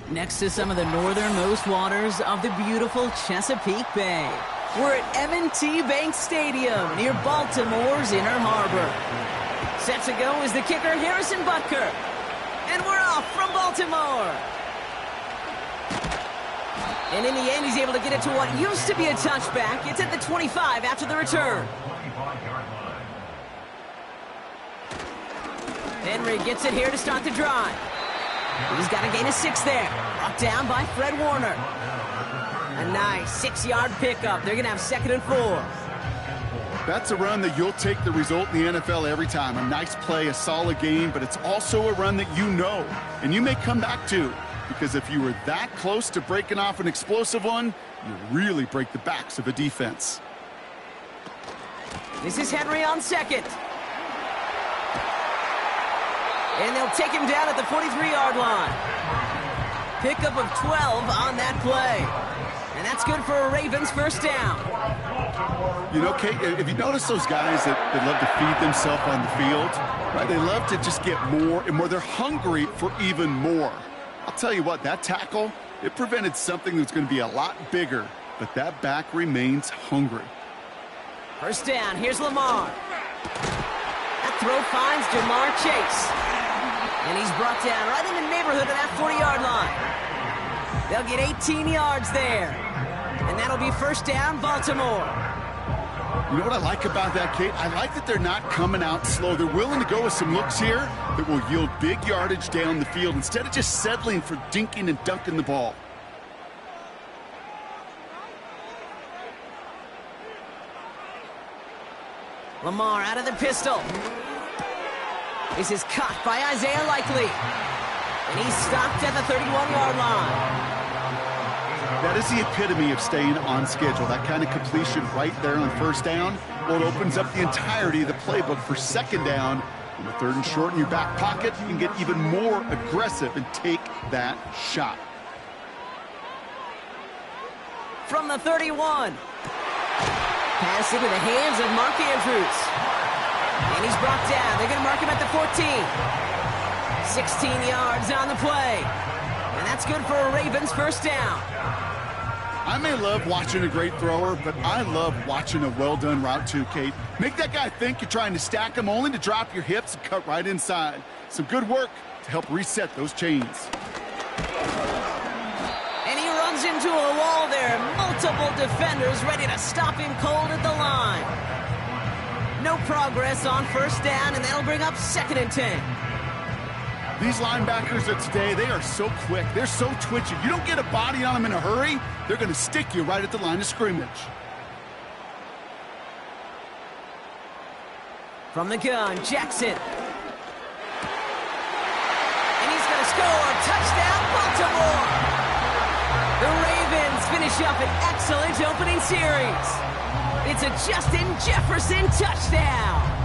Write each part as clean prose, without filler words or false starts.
Next to some of the northernmost waters of the beautiful Chesapeake Bay, we're at M&T Bank Stadium near Baltimore's Inner Harbor. Set to go is the kicker, Harrison Butker. And we're off from Baltimore. And in the end, he's able to get it to what used to be a touchback. It's at the 25 after the return. Henry gets it here to start the drive. He's got a gain of 6 there. Brought down by Fred Warner. A nice 6-yard pickup. They're going to have 2nd and 4. That's a run that you'll take the result in the NFL every time. A nice play, a solid game, but it's also a run that you know and you may come back to. Because if you were that close to breaking off an explosive one, you really break the backs of a defense. This is Henry on 2nd. And they'll take him down at the 43-yard line. Pickup of 12 on that play. And that's good for a Ravens first down. You know, Kate, if you notice those guys that love to feed themselves on the field, right? They love to just get more and more. They're hungry for even more. I'll tell you what, that tackle, it prevented something that's going to be a lot bigger, but that back remains hungry. First down, here's Lamar. That throw finds Jamar Chase. And he's brought down right in the neighborhood of that 40-yard line. They'll get 18 yards there. And that'll be first down, Baltimore. You know what I like about that, Kate? I like that they're not coming out slow. They're willing to go with some looks here that will yield big yardage down the field instead of just settling for dinking and dunking the ball. Lamar out of the pistol. This is caught by Isaiah Likely. And he's stopped at the 31-yard line. That is the epitome of staying on schedule. That kind of completion right there on first down. Well, it opens up the entirety of the playbook for second down. In the 3rd and short in your back pocket, you can get even more aggressive and take that shot. From the 31. Pass into the hands of Mark Andrews. And he's brought down. They're going to mark him at the 14. 16 yards on the play. And that's good for a Ravens first down. I may love watching a great thrower, but I love watching a well-done route too, Kate. Make that guy think you're trying to stack him only to drop your hips and cut right inside. Some good work to help reset those chains. And he runs into a wall there. Multiple defenders ready to stop him cold at the line. No progress on first down, and that'll bring up 2nd and 10. These linebackers of today, they are so quick. They're so twitchy. You don't get a body on them in a hurry, they're going to stick you right at the line of scrimmage. From the gun, Jackson. And he's going to score. Touchdown, Baltimore. The Ravens finish up an excellent opening series. It's a Justin Jefferson touchdown.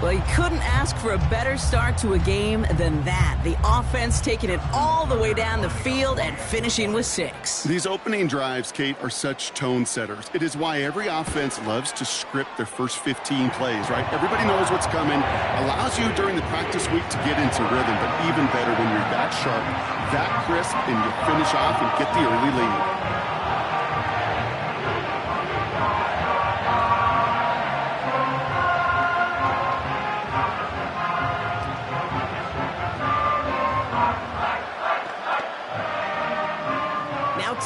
Well, you couldn't ask for a better start to a game than that. The offense taking it all the way down the field and finishing with 6. These opening drives, Kate, are such tone setters. It is why every offense loves to script their first 15 plays, right? Everybody knows what's coming. Allows you during the practice week to get into rhythm, but even better when you're that sharp, that crisp, and you finish off and get the early lead.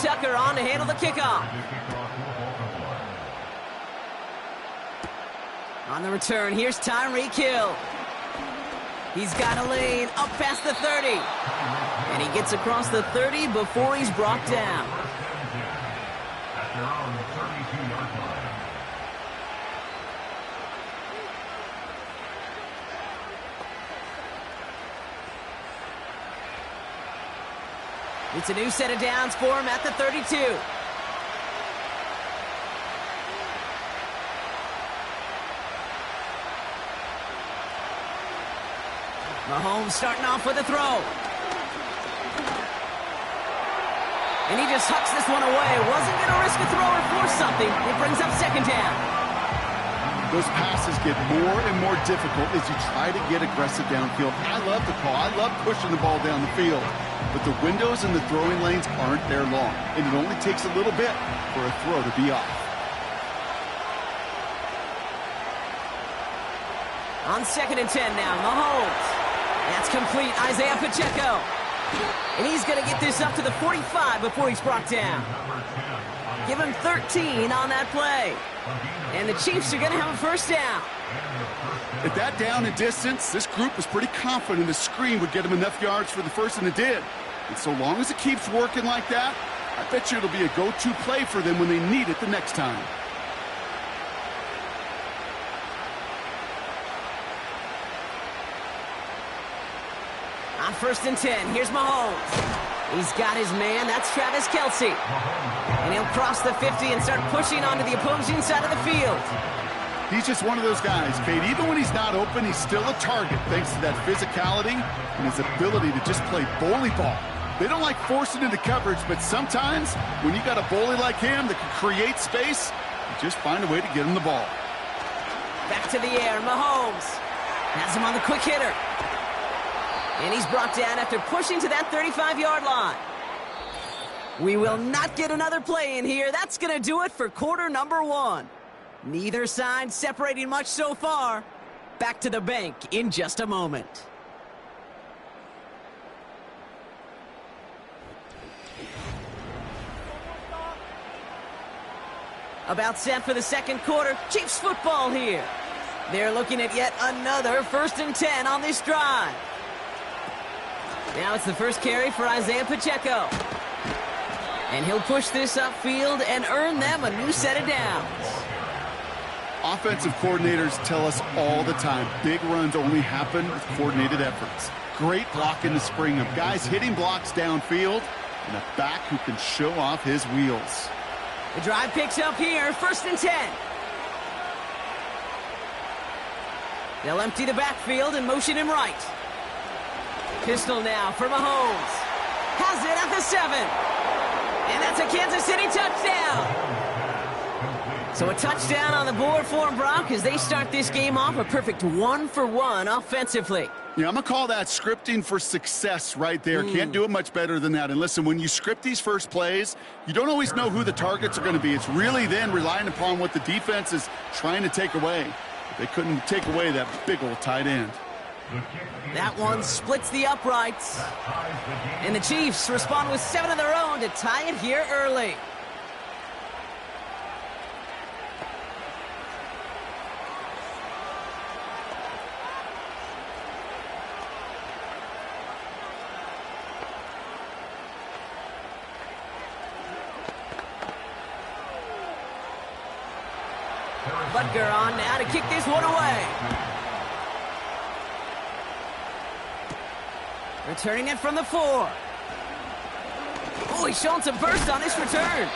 Tucker on to handle the kickoff. On the return, here's Tyreek Hill. He's got a lane up past the 30. And he gets across the 30 before he's brought down. It's a new set of downs for him at the 32. Mahomes starting off with a throw. And he just hucks this one away. Wasn't going to risk a throw or force something. It brings up 2nd down. Those passes get more and more difficult as you try to get aggressive downfield. I love the call. I love pushing the ball down the field. But the windows in the throwing lanes aren't there long, and it only takes a little bit for a throw to be off. On 2nd and 10 now, Mahomes. That's complete, Isaiah Pacheco. And he's going to get this up to the 45 before he's brought down. Give him 13 on that play. And the Chiefs are going to have a first down. At that down and distance, this group was pretty confident the screen would get them enough yards for the first, and it did. And so long as it keeps working like that, I bet you it'll be a go-to play for them when they need it the next time. On 1st and 10, here's Mahomes. He's got his man. That's Travis Kelce. And he'll cross the 50 and start pushing onto the opposing side of the field. He's just one of those guys, Kate. Even when he's not open, he's still a target thanks to that physicality and his ability to just play bully ball. They don't like forcing into coverage, but sometimes when you got a bully like him that can create space, you just find a way to get him the ball. Back to the air, Mahomes has him on the quick hitter. And he's brought down after pushing to that 35-yard line. We will not get another play in here. That's going to do it for quarter number 1. Neither side separating much so far. Back to the bank in just a moment. About set for the second quarter. Chiefs football here. They're looking at yet another 1st and 10 on this drive. Now it's the first carry for Isaiah Pacheco. And he'll push this upfield and earn them a new set of downs. Offensive coordinators tell us all the time, big runs only happen with coordinated efforts. Great block in the spring of guys hitting blocks downfield and a back who can show off his wheels. The drive picks up here, 1st and 10. They'll empty the backfield and motion him right. Pistol now for Mahomes. Has it at the 7. And that's a Kansas City touchdown. So a touchdown on the board for them, Brock, as they start this game off a perfect 1-for-1 offensively. Yeah, I'm going to call that scripting for success right there. Can't do it much better than that. And listen, when you script these first plays, you don't always know who the targets are going to be. It's really then relying upon what the defense is trying to take away. They couldn't take away that big old tight end. That one splits the uprights. And the Chiefs respond with 7 of their own to tie it here early. Butker on now to kick this one away. Returning it from the 4. Oh, he's showing some burst on this return.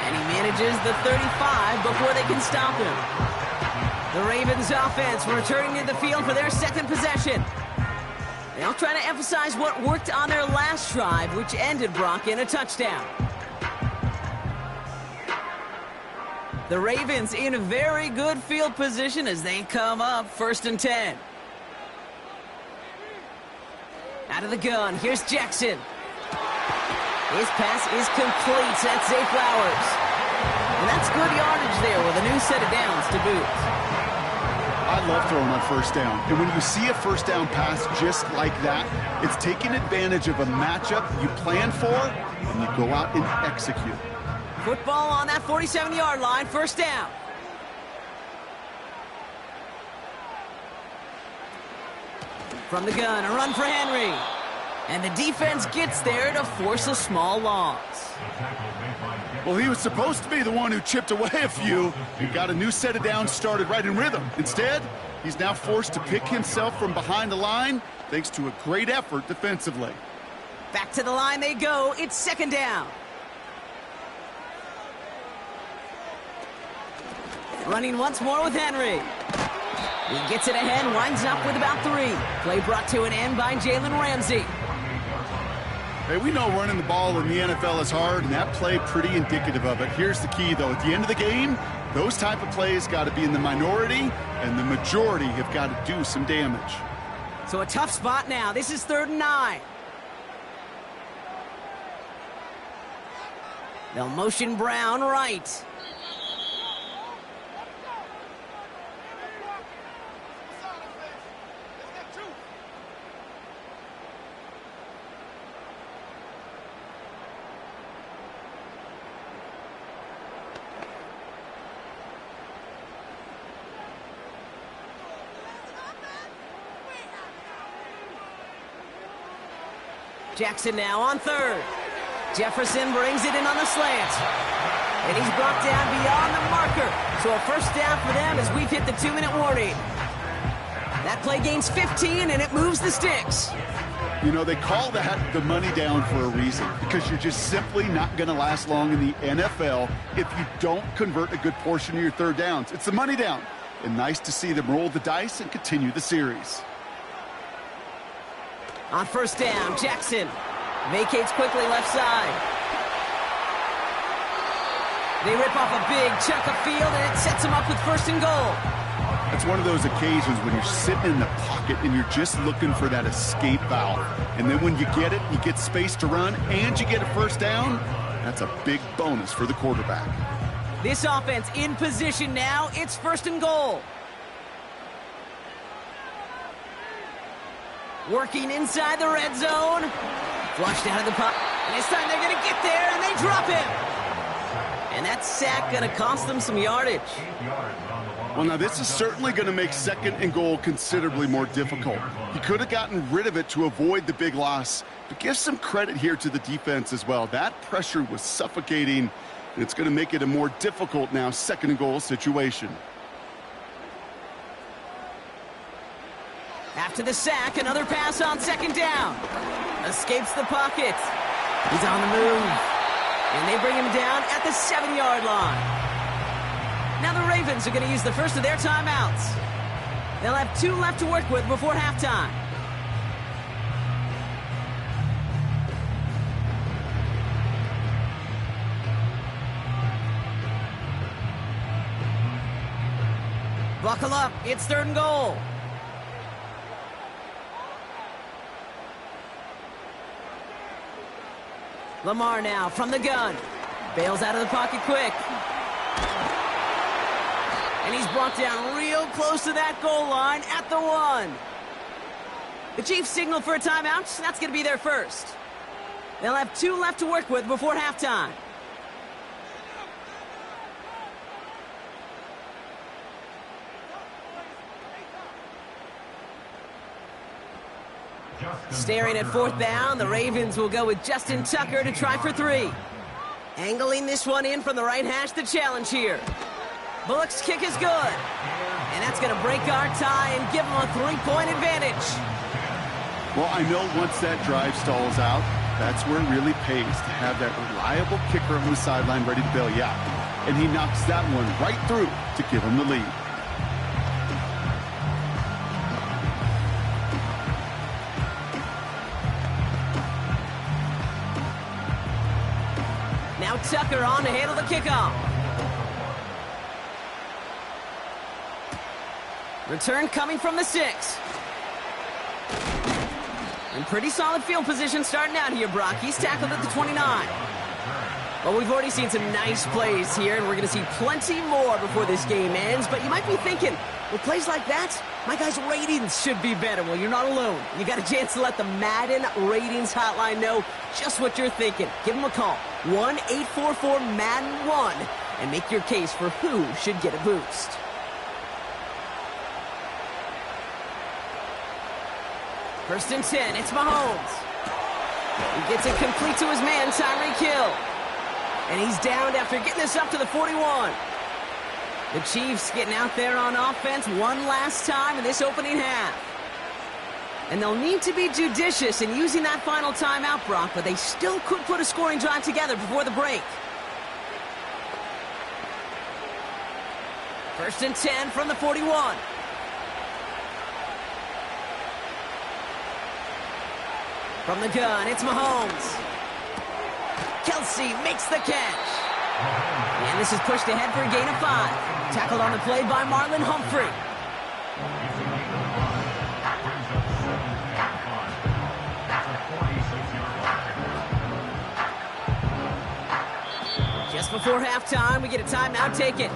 And he manages the 35 before they can stop him. The Ravens offense returning to the field for their second possession. They'll try to emphasize what worked on their last drive, which ended, Brock, in a touchdown. The Ravens in a very good field position as they come up 1st and 10. Out of the gun, here's Jackson. His pass is complete. That's Zay Flowers. And that's good yardage there with a new set of downs to boot. I love throwing on 1st down. And when you see a 1st down pass just like that, it's taking advantage of a matchup you plan for, and you go out and execute. Football on that 47-yard line, 1st down. From the gun, a run for Henry. And the defense gets there to force a small loss. Well, he was supposed to be the one who chipped away a few and got a new set of downs started right in rhythm. Instead, he's now forced to pick himself from behind the line thanks to a great effort defensively. Back to the line they go. It's 2nd down. Running once more with Henry. He gets it ahead, winds up with about 3. Play brought to an end by Jalen Ramsey. Hey, we know running the ball in the NFL is hard, and that play pretty indicative of it. Here's the key, though. At the end of the game, Those type of plays got to be in the minority, and the majority have got to do some damage. So a tough spot now. This is 3rd and 9. They'll motion Brown right. Jackson now on 3rd. Jefferson brings it in on the slant. And he's brought down beyond the marker. So a first down for them as we've hit the 2-minute warning. That play gains 15, and it moves the sticks. You know, they call that the money down for a reason, because you're just simply not going to last long in the NFL if you don't convert a good portion of your 3rd downs. It's the money down. And nice to see them roll the dice and continue the series. On 1st down, Jackson vacates quickly left side. They rip off a big chunk of field, and it sets them up with 1st and goal. It's one of those occasions when you're sitting in the pocket and you're just looking for that escape valve. And then when you get it, you get space to run, and you get a 1st down, that's a big bonus for the quarterback. This offense in position now. It's 1st and goal. Working inside the red zone. Flushed out of the pocket. And this time they're going to get there, and they drop him. And that sack going to cost them some yardage. Well, now this is certainly going to make 2nd and goal considerably more difficult. He could have gotten rid of it to avoid the big loss. But give some credit here to the defense as well. That pressure was suffocating, and it's going to make it a more difficult now 2nd and goal situation. After the sack, another pass on 2nd down. Escapes the pocket. He's on the move. And they bring him down at the 7-yard line. Now the Ravens are going to use the first of their timeouts. They'll have 2 left to work with before halftime. Buckle up. It's 3rd and goal. Lamar now from the gun. Bails out of the pocket quick. And he's brought down real close to that goal line at the 1. The Chiefs signal for a timeout. That's going to be their first. They'll have 2 left to work with before halftime. Staring at 4th down, the Ravens will go with Justin Tucker to try for 3. Angling this one in from the right hash, the challenge here. Bullock's kick is good. And that's going to break our tie and give them a 3-point advantage. Well, I know once that drive stalls out, that's where it really pays to have that reliable kicker on the sideline ready to bail you out. And he knocks that one right through to give him the lead. Now Tucker on to handle the kickoff. Return coming from the 6. In pretty solid field position starting out here, Brock. He's tackled at the 29. Well, we've already seen some nice plays here, and we're going to see plenty more before this game ends. But you might be thinking, with plays like that, my guys' ratings should be better. Well, you're not alone. You got a chance to let the Madden ratings hotline know just what you're thinking. Give them a call, 1-844-MADDEN1, and make your case for who should get a boost. First and 10, it's Mahomes. He gets it complete to his man, Tyreek Hill. And he's downed after getting this up to the 41. The Chiefs getting out there on offense one last time in this opening half. And they'll need to be judicious in using that final timeout, Brock, but they still could put a scoring drive together before the break. First and 10 from the 41. From the gun, it's Mahomes. Kelsey makes the catch. And And this is pushed ahead for a gain of 5. Tackled on the play by Marlon Humphrey. Just before halftime, we get a timeout taken.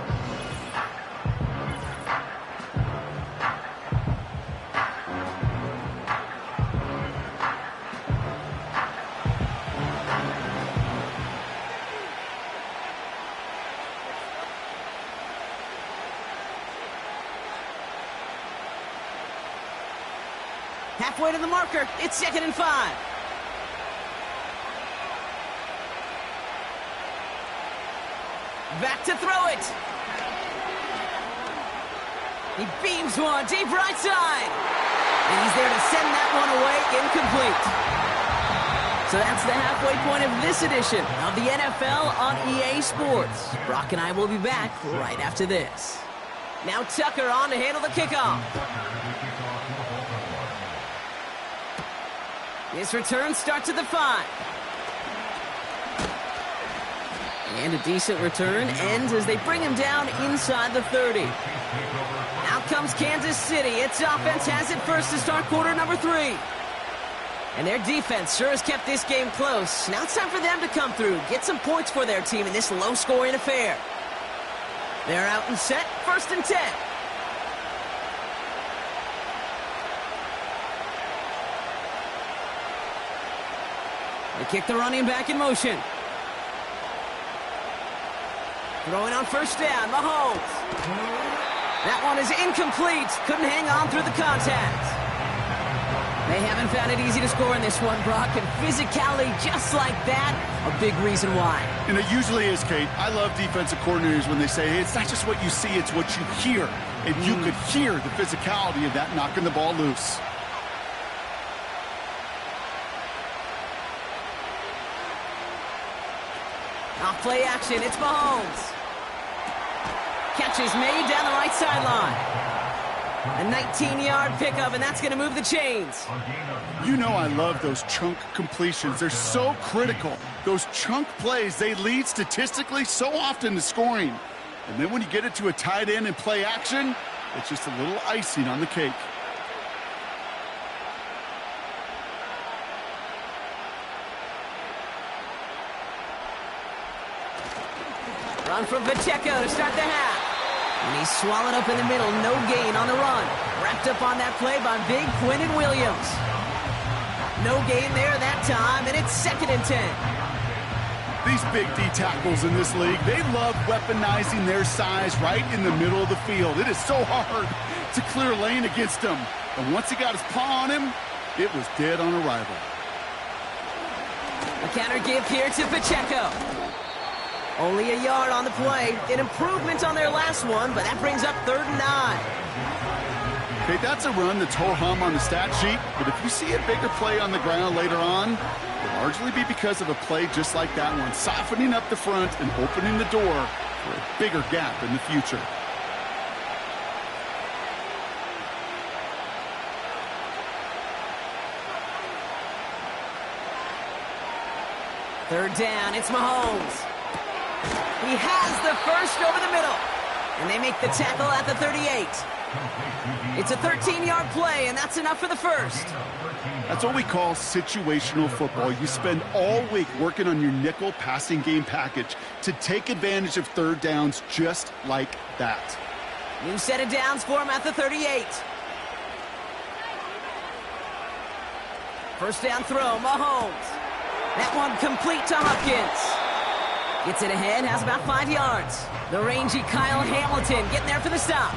Halfway to the marker, it's 2nd and 5. Back to throw it. He beams one deep right side. And he's there to send that one away, incomplete. So that's the halfway point of this edition of the NFL on EA Sports. Brock and I will be back right after this. Now Tucker on to handle the kickoff. This return starts at the 5. And a decent return ends as they bring him down inside the 30. Out comes Kansas City. Its offense has it first to start quarter number 3. And their defense sure has kept this game close. Now it's time for them to come through, get some points for their team in this low-scoring affair. They're out and set, 1st and 10. They kick the running back in motion. Throwing on 1st down, Mahomes. That one is incomplete. Couldn't hang on through the contact. They haven't found it easy to score in this one, Brock, and physicality just like that, a big reason why. And it usually is, Kate. I love defensive coordinators when they say, hey, it's not just what you see, it's what you hear. And you could hear the physicality of that knocking the ball loose. Off play action, it's Mahomes. Catch is made down the right sideline. A 19-yard pickup, and that's going to move the chains. You know I love those chunk completions. They're so critical. Those chunk plays, they lead statistically so often to scoring. And then when you get it to a tight end and play action, it's just a little icing on the cake. Run from Pacheco to start the half. And he's swallowed up in the middle. No gain on the run. Wrapped up on that play by big Quinnen Williams. No gain there that time, and it's 2nd and 10. These big D tackles in this league, they love weaponizing their size right in the middle of the field. It is so hard to clear lane against him. And once he got his paw on him, it was dead on arrival. A counter give here to Pacheco. Only a yard on the play. An improvement on their last one, but that brings up 3rd and 9. Okay, that's a run that's ho-hum on the stat sheet, but if you see a bigger play on the ground later on, it'll largely be because of a play just like that one, softening up the front and opening the door for a bigger gap in the future. Third down, it's Mahomes. He has the first over the middle. And they make the tackle at the 38. It's a 13-yard play, and that's enough for the first. That's what we call situational football. You spend all week working on your nickel passing game package to take advantage of third downs just like that. New set of downs for him at the 38. First down throw, Mahomes. That one complete to Hopkins. Gets it ahead, has about 5 yards. The rangy Kyle Hamilton getting there for the stop.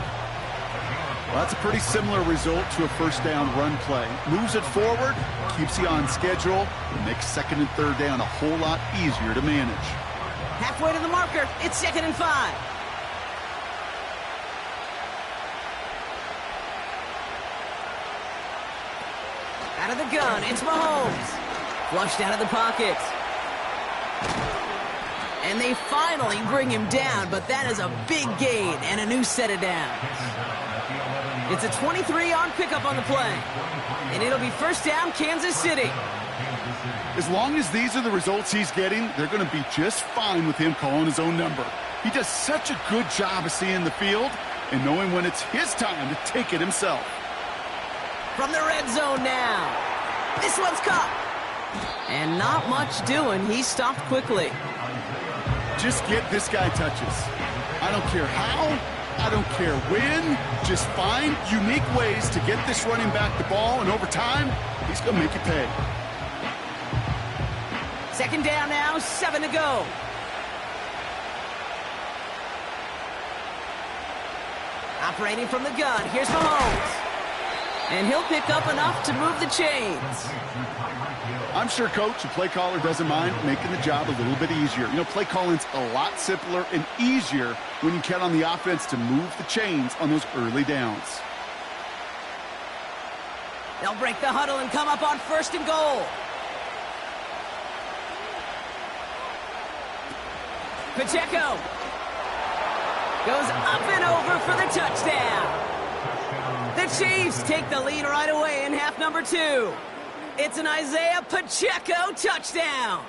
Well, that's a pretty similar result to a first down run play. Moves it forward, keeps you on schedule, and makes 2nd and 3rd down a whole lot easier to manage. Halfway to the marker, it's 2nd and 5. Out of the gun, it's Mahomes. Flushed out of the pocket. And they finally bring him down, but that is a big gain and a new set of downs. It's a 23-yard pickup on the play. And it'll be first down, Kansas City. As long as these are the results he's getting, they're going to be just fine with him calling his own number. He does such a good job of seeing the field and knowing when it's his time to take it himself. From the red zone now. This one's caught. And not much doing. He stopped quickly. Just get this guy touches. I don't care how, I don't care when. Just find unique ways to get this running back the ball, and over time, he's going to make you pay. Second down now, 7 to go. Operating from the gun, here's Mahomes. And he'll pick up enough to move the chains. I'm sure coach and play caller doesn't mind making the job a little bit easier. You know, play calling's a lot simpler and easier when you count on the offense to move the chains on those early downs. They'll break the huddle and come up on 1st and goal. Pacheco goes up and over for the touchdown. The Chiefs take the lead right away in half number 2. It's an Isaiah Pacheco touchdown.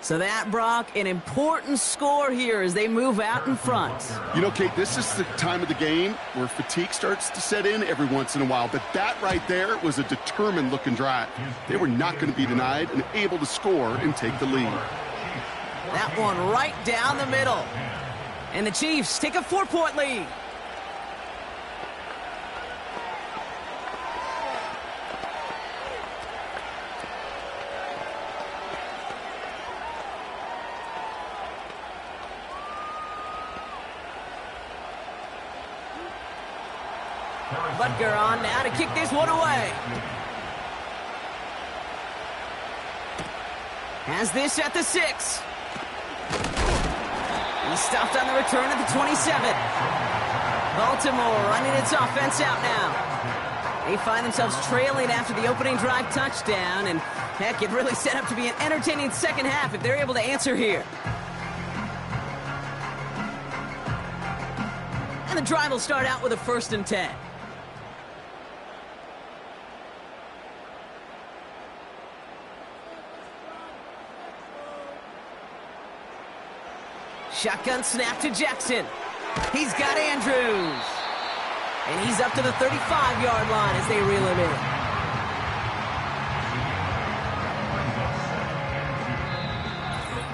So that, Brock, an important score here as they move out in front. You know, Kate, this is the time of the game where fatigue starts to set in every once in a while. But that right there was a determined-looking drive. They were not going to be denied and able to score and take the lead. That one right down the middle. And the Chiefs take a 4-point lead. Butker on now to kick this one away. Has this at the 6. He stopped on the return at the 27. Baltimore running its offense out now. They find themselves trailing after the opening drive touchdown, and heck, it really set up to be an entertaining second half if they're able to answer here. And the drive will start out with a 1st and 10. Shotgun snap to Jackson. He's got Andrews. And he's up to the 35-yard line as they reel him in.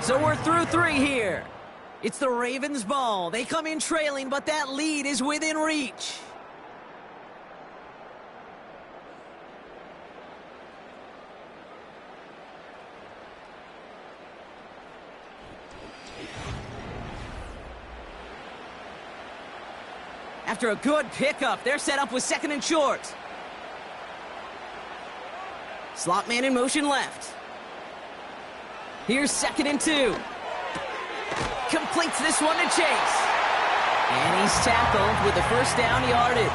So we're through 3 here. It's the Ravens' ball. They come in trailing, but that lead is within reach. After a good pickup, they're set up with 2nd and short. Slot man in motion left. Here's 2nd and 2. Completes this one to Chase. And he's tackled with the 1st down yardage.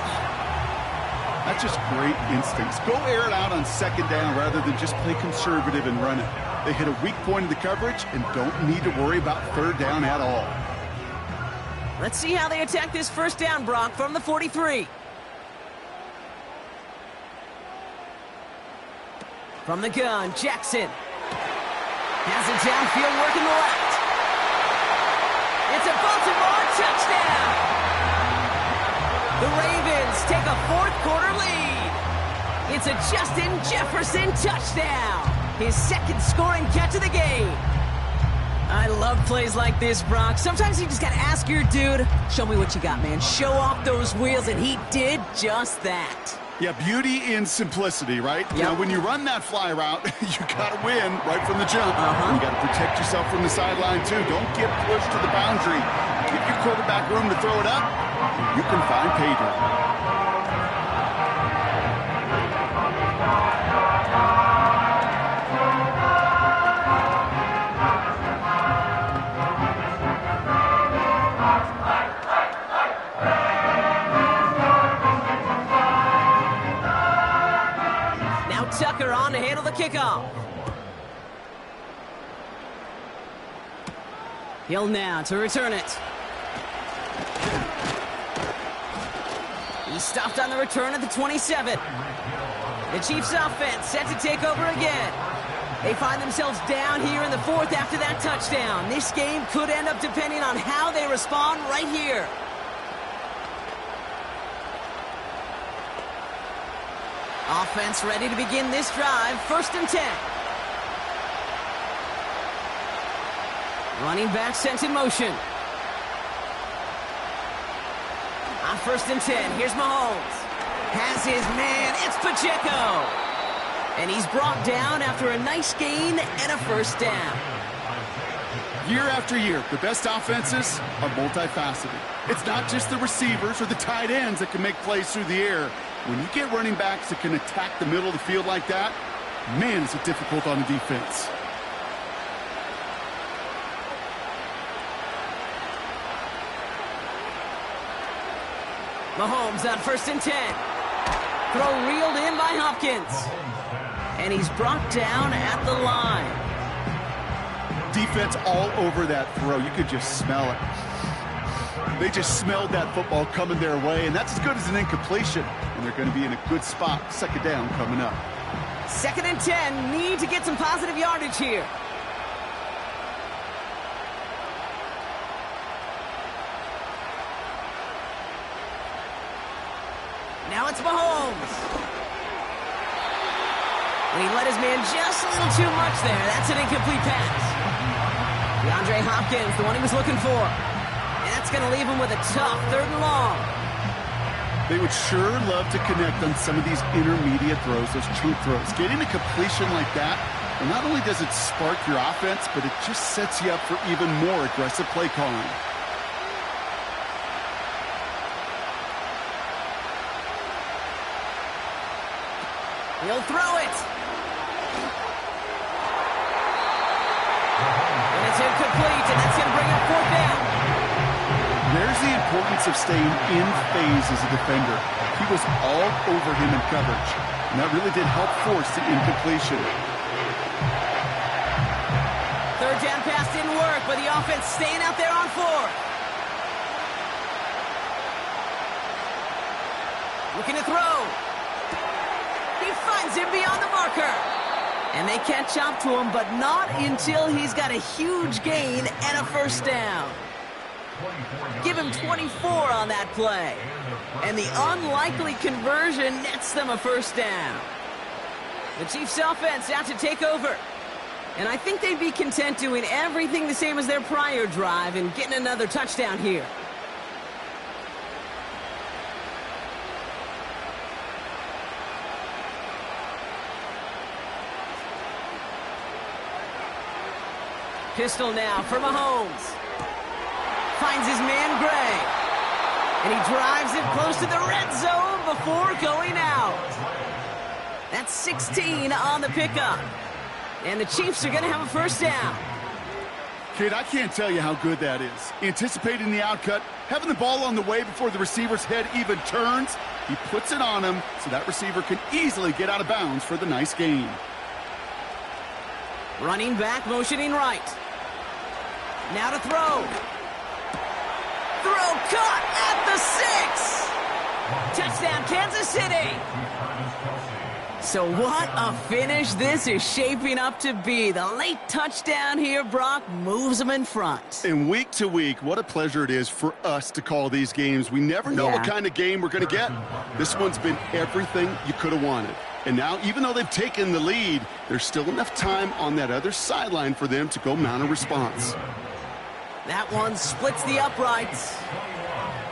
That's just great instincts. Go air it out on 2nd down rather than just play conservative and run it. They hit a weak point in the coverage and don't need to worry about 3rd down at all. Let's see how they attack this 1st down, Brock, from the 43. From the gun, Jackson. Has it downfield, working the left. It's a Baltimore touchdown! The Ravens take a 4th quarter lead. It's a Justin Jefferson touchdown. His 2nd scoring catch of the game. I love plays like this, Brock. Sometimes you just got to ask your dude, show me what you got, man. Show off those wheels, and he did just that. Yeah, beauty in simplicity, right? Yep. Now, when you run that fly route, you got to win right from the jump. You got to protect yourself from the sideline, too. Don't get pushed to the boundary. Give your quarterback room to throw it up, and you can find pay dirt. Tucker on to handle the kickoff. Hill now to return it. He stopped on the return at the 27. The Chiefs offense set to take over again. They find themselves down here in the fourth after that touchdown. This game could end up depending on how they respond right here. Offense ready to begin this drive. 1st and 10. Running back sent in motion. On 1st and 10, here's Mahomes. Has his man, it's Pacheco. And he's brought down after a nice gain and a 1st down. Year after year, the best offenses are multifaceted. It's not just the receivers or the tight ends that can make plays through the air. When you get running backs that can attack the middle of the field like that, man, is it difficult on the defense. Mahomes on 1st and 10. Throw reeled in by Hopkins. And he's brought down at the line. Defense all over that throw. You could just smell it. They just smelled that football coming their way, and that's as good as an incompletion. And they're going to be in a good spot. 2nd down coming up. 2nd and 10. Need to get some positive yardage here. Now it's Mahomes. And he let his man just a little too much there. That's an incomplete pass. DeAndre Hopkins, the one he was looking for. And that's going to leave him with a tough 3rd and long. They would sure love to connect on some of these intermediate throws, those chunk throws. Getting a completion like that, well, not only does it spark your offense, but it just sets you up for even more aggressive play calling. He'll throw it. And it's incomplete, and that's going to bring up 4th down. There's the importance of staying in phase as a defender. He was all over him in coverage, and that really did help force the incompletion. 3rd down pass didn't work, but the offense staying out there on 4th. Looking to throw. He finds him beyond the marker. And they catch up to him, but not until he's got a huge gain and a 1st down. Give him 24 on that play. And the unlikely conversion nets them a 1st down. The Chiefs offense out to take over. And I think they'd be content doing everything the same as their prior drive and getting another touchdown here. Pistol now for Mahomes. Finds his man Gray. And he drives it close to the red zone before going out. That's 16 on the pickup. And the Chiefs are going to have a 1st down. Kid, I can't tell you how good that is. Anticipating the outcut, having the ball on the way before the receiver's head even turns. He puts it on him so that receiver can easily get out of bounds for the nice gain. Running back, motioning right. Now to throw. Throw caught at the 6. Touchdown, Kansas City. So what a finish this is shaping up to be. The late touchdown here, Brock, moves them in front. And week to week, what a pleasure it is for us to call these games. We never know what kind of game we're going to get. This one's been everything you could have wanted. And now, even though they've taken the lead, there's still enough time on that other sideline for them to go mount a response. That one splits the uprights.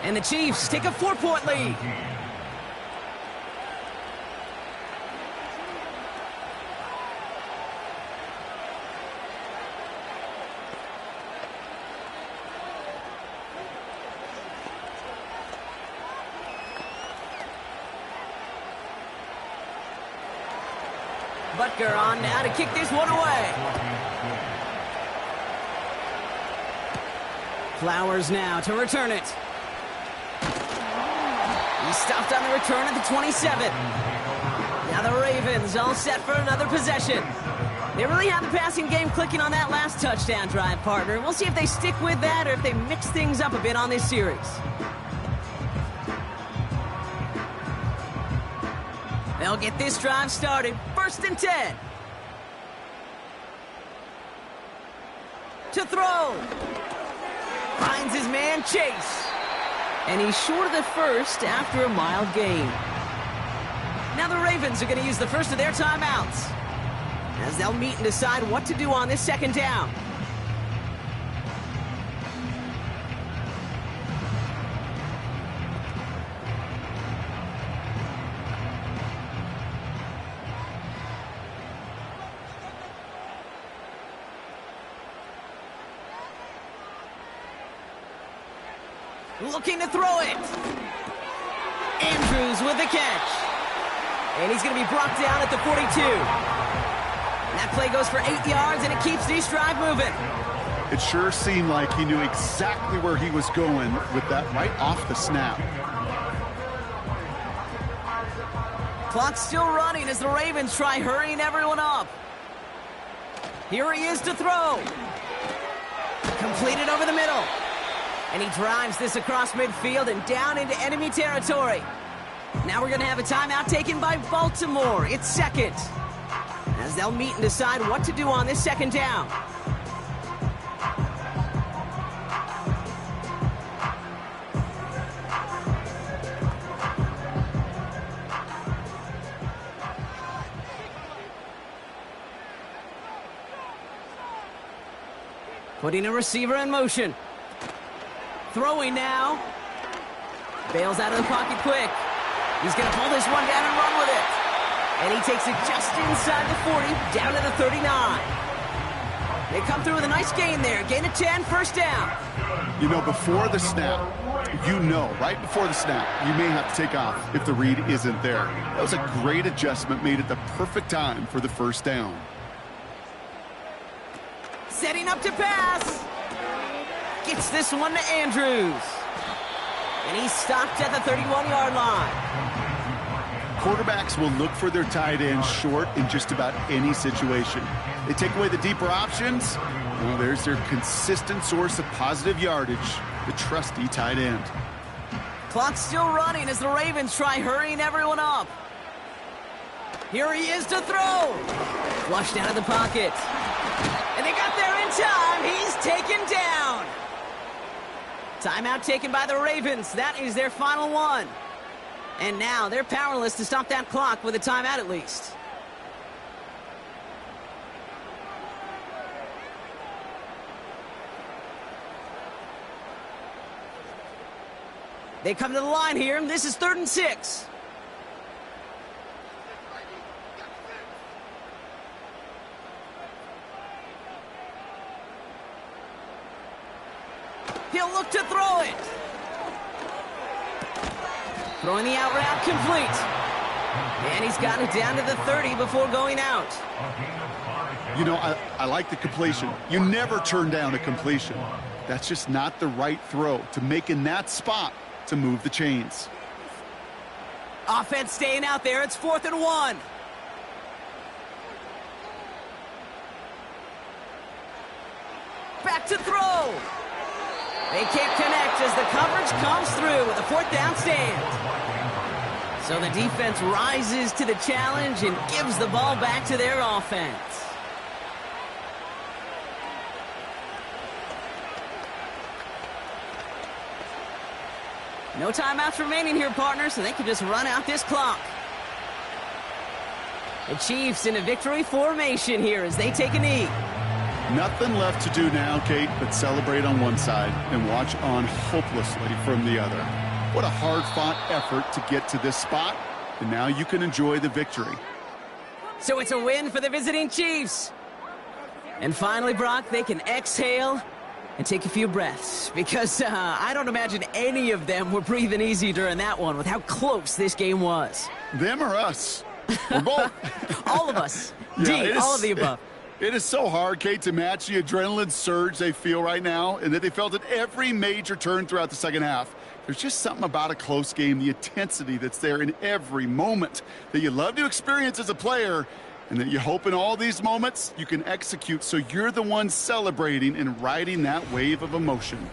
And the Chiefs take a 4-point lead. Butker on now to kick this one away. Flowers now to return it. He stopped on the return at the 27. Now the Ravens all set for another possession. They really had the passing game clicking on that last touchdown drive, partner. We'll see if they stick with that or if they mix things up a bit on this series. They'll get this drive started. 1st and 10. to throw. Finds his man, Chase. And he's short of the first after a mild gain. Now the Ravens are going to use the first of their timeouts, as they'll meet and decide what to do on this second down. Looking to throw it. Andrews with the catch. And he's going to be brought down at the 42. And that play goes for 8 yards, and it keeps this drive moving. It sure seemed like he knew exactly where he was going with that right off the snap. Clock's still running as the Ravens try hurrying everyone up. Here he is to throw. Completed over the middle. And he drives this across midfield and down into enemy territory. Now we're going to have a timeout taken by Baltimore. It's second, as they'll meet and decide what to do on this second down. Putting a receiver in motion. Throwing now. Bails out of the pocket quick. He's going to pull this one down and run with it. And he takes it just inside the 40, down to the 39. They come through with a nice gain there. Gain of 10, first down. You know, before the snap, right before the snap, you may have to take off if the read isn't there. That was a great adjustment made at the perfect time for the first down. Setting up to pass. Gets this one to Andrews. And he's stopped at the 31-yard line. Quarterbacks will look for their tight end short in just about any situation. They take away the deeper options. Well, there's their consistent source of positive yardage, the trusty tight end. Clock's still running as the Ravens try hurrying everyone up. Here he is to throw. Flushed out of the pocket. And they got there in time. He's taken down. Timeout taken by the Ravens. That is their final one. And now they're powerless to stop that clock with a timeout at least. They come to the line here. This is 3rd and 6. He'll look to throw it. Throwing the out route complete. And he's got it down to the 30 before going out. You know, I like the completion. You never turn down a completion. That's just not the right throw to make in that spot to move the chains. Offense staying out there. It's 4th and 1. Back to throw. They can't connect as the coverage comes through with a 4th down stand. So the defense rises to the challenge and gives the ball back to their offense. No timeouts remaining here, partners, so they can just run out this clock. The Chiefs in a victory formation here as they take a knee. Nothing left to do now, Kate, but celebrate on one side and watch on hopelessly from the other. What a hard-fought effort to get to this spot, and now you can enjoy the victory. So it's a win for the visiting Chiefs. And finally, Brock, they can exhale and take a few breaths, because I don't imagine any of them were breathing easy during that one with how close this game was. Them or us? Or both? All of us. Yeah, all of the above. It is so hard, Kate, to match the adrenaline surge they feel right now and that they felt at every major turn throughout the second half. There's just something about a close game, the intensity that's there in every moment that you love to experience as a player, and that you hope in all these moments you can execute so you're the one celebrating and riding that wave of emotion.